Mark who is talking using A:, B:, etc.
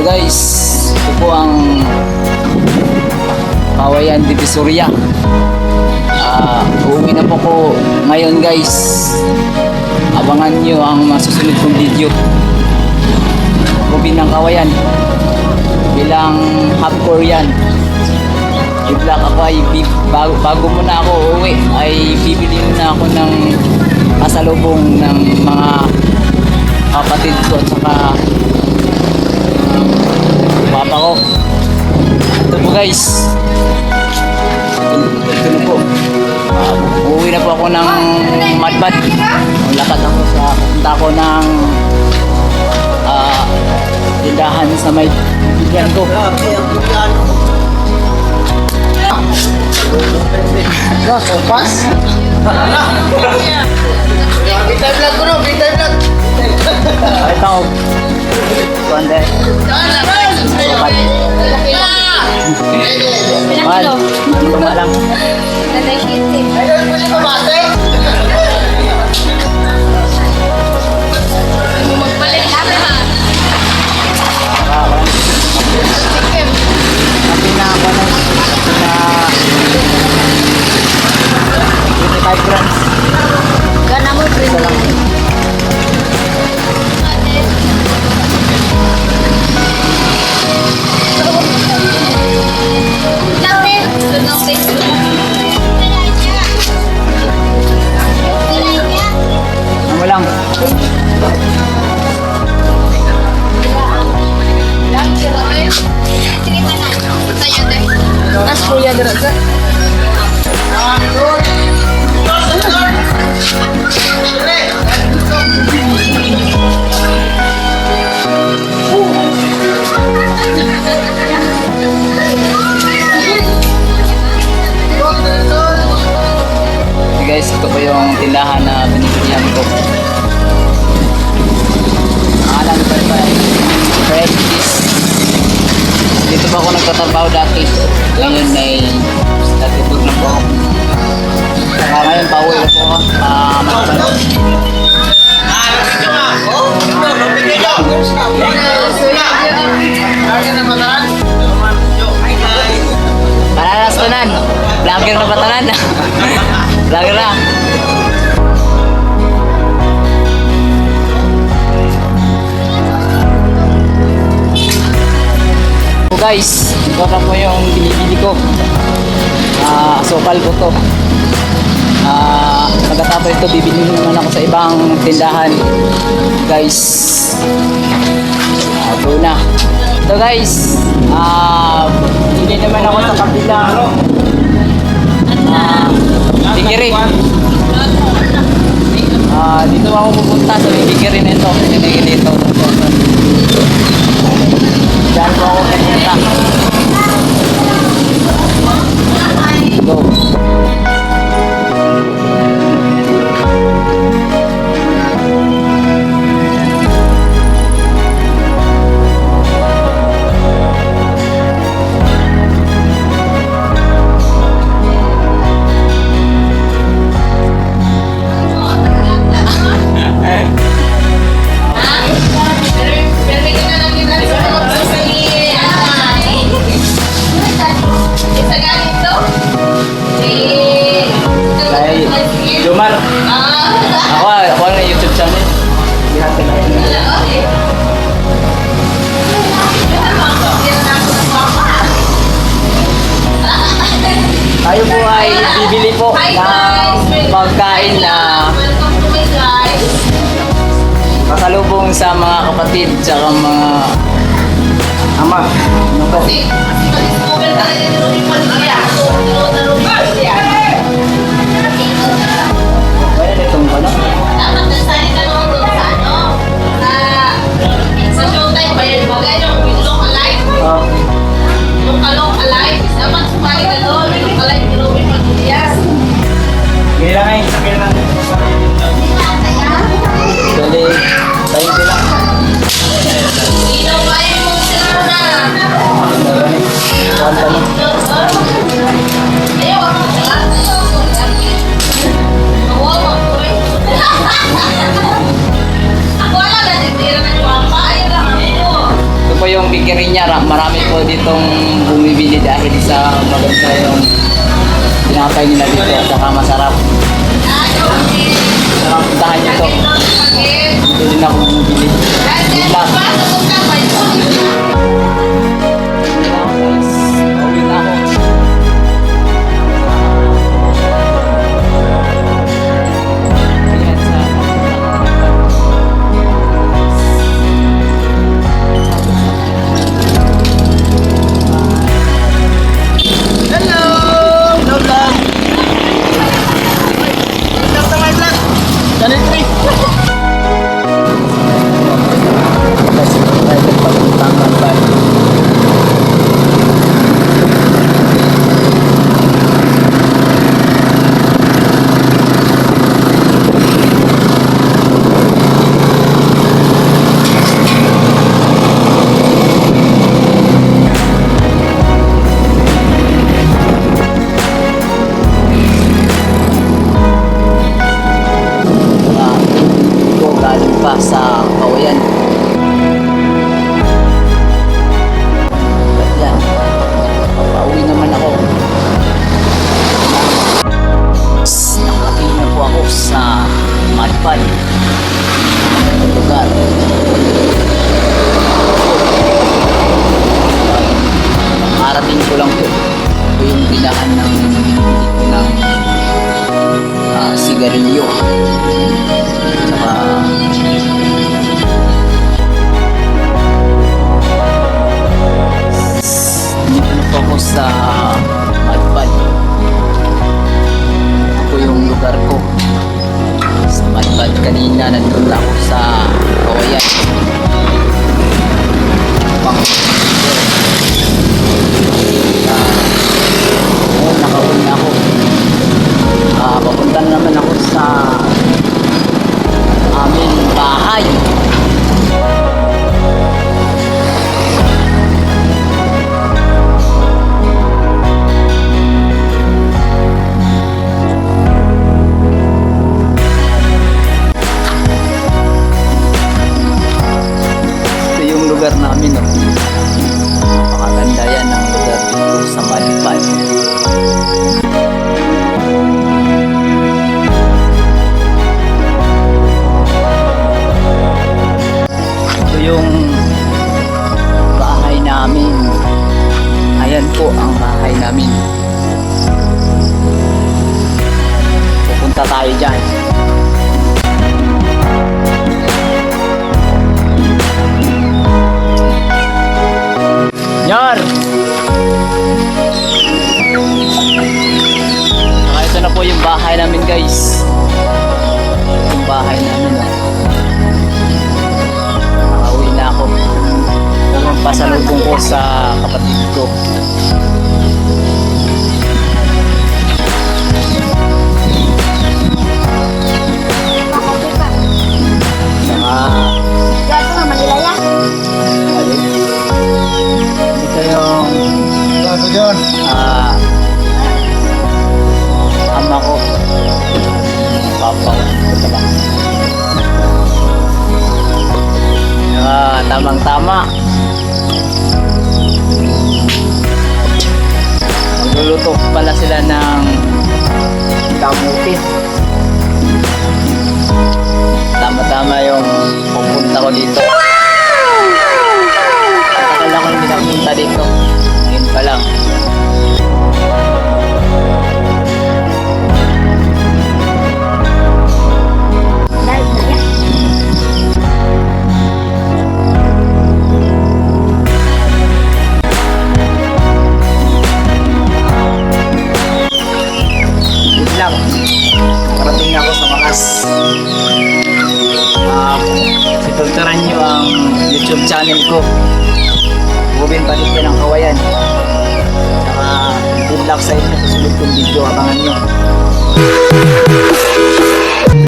A: guys, ito po ang Kawayan Divisoria. Uuwi na po ko ngayon guys. Abangan nyo ang masusunod kong video. Ako binang Kawayan bilang half Korean. Bigla ako ay bago muna ako uuwi ay bibili muna ako ng pasalubong ng mga kapatid ko at saka papa ko. Ito po guys, ito na po. Uuwi na po ako ng Madbad. Lakad ako pupunta ako ng tindahan sa may bigyan ko. Sopas?
B: Bitay vlog ko no, bitay vlog.
A: Ito. Konde. Man, ito nga lang.
B: Ayun, pwede ko mate.
A: Kasi na ako na 25 grams.
B: Gana mo,
A: Isa lang. Ano mo lang?
B: Mas kuya diraga.
A: Guys, ito po yung tindahan na binibigyan ko. Alam ko ba? Practice. Dito pa ako nagtatrabaho dati. Ngayon ay dati tour na po ako. Saka ngayon pauwi na po ako. Magpapanood. Panalas tunan. Vlogger na patanan. Vlogger na. So guys, ito na po yung binibili ko. Sokal ko to. Pagkatapos ito, bibili naman ako sa ibang tindahan. Guys, go na. So guys, bili naman ako sa kabilang bigiri. Dito ako pupunta sa bigiri na ito. Dito. Diyan po ako pupunta. Go. Jomar. Ako ang YouTube channel. Tayo po ay bibili po ng pagkain na pasalubong sa mga kapatid tsaka mga ama. Ano po? Pwede itong pala?
B: Dapat nasahin ka naman doon sa ano? Sa showtime ba yun? Bagay yung look alike? Yung ka-look alike? Dapat sumali ka doon. Yung look alike, gawin mo doon yan.
A: Kailangan yun. Kailangan. Dali. Tayo ko lang.
B: Inawain mo sila na.
A: Kanta lang.
B: Ayun.
A: yung bakery niya. Marami po ditong bumibili dahil sa maganda yung tinapay nila dito at saka masarap. Sarap puntahan nyo to. Dito din ako bumibili. Good luck. Uwi na ako. Ayan sa
C: Hello! Hello, vlog! Vlog sa my vlog! Channel 3!
A: kasi tayo pagpuntang Malpan. Ito galing pa sa Kawayan. Yan. Pauwi naman ako. Nakarating na po ako sa Malpan. Ang lugar. Nakarating ko lang po. Ito yung bilahan ng sigarilyo. Saka dito na po ako sa Malpan. Ito po yung lugar ko sa Malpan. Kanina nandun ako sa Kawayan. Nakauwi na ako. Papunta na naman ako sa aming bahay. Ito yung lugar namin, no? Napakaganda yan ang lugar dito sa Malpan. Ito yung bahay namin. Ayan po ang bahay namin. Pupunta tayo dyan. Yar! Ito na po yung bahay namin, guys. Yung bahay namin, nakauwi na ako. Kung pasalubong ko sa kapatid ko. Saka ayun. Ito yung
C: Bago John!
A: ama ko. Papa ko. Ito lang. Tamang-tama. Magluluto pala sila ng kamuti. Tama-tama yung pupunta ko dito. Tagal ako hindi nakapunta dito. Ngayon pa lang. Lang. Nakarating na ako sa wakas. Sipagtaran nyo ang YouTube channel ko. Bubin Palit ng Kawayan. Saka good luck sa inyo sa susunod kong video. Abangan nyo.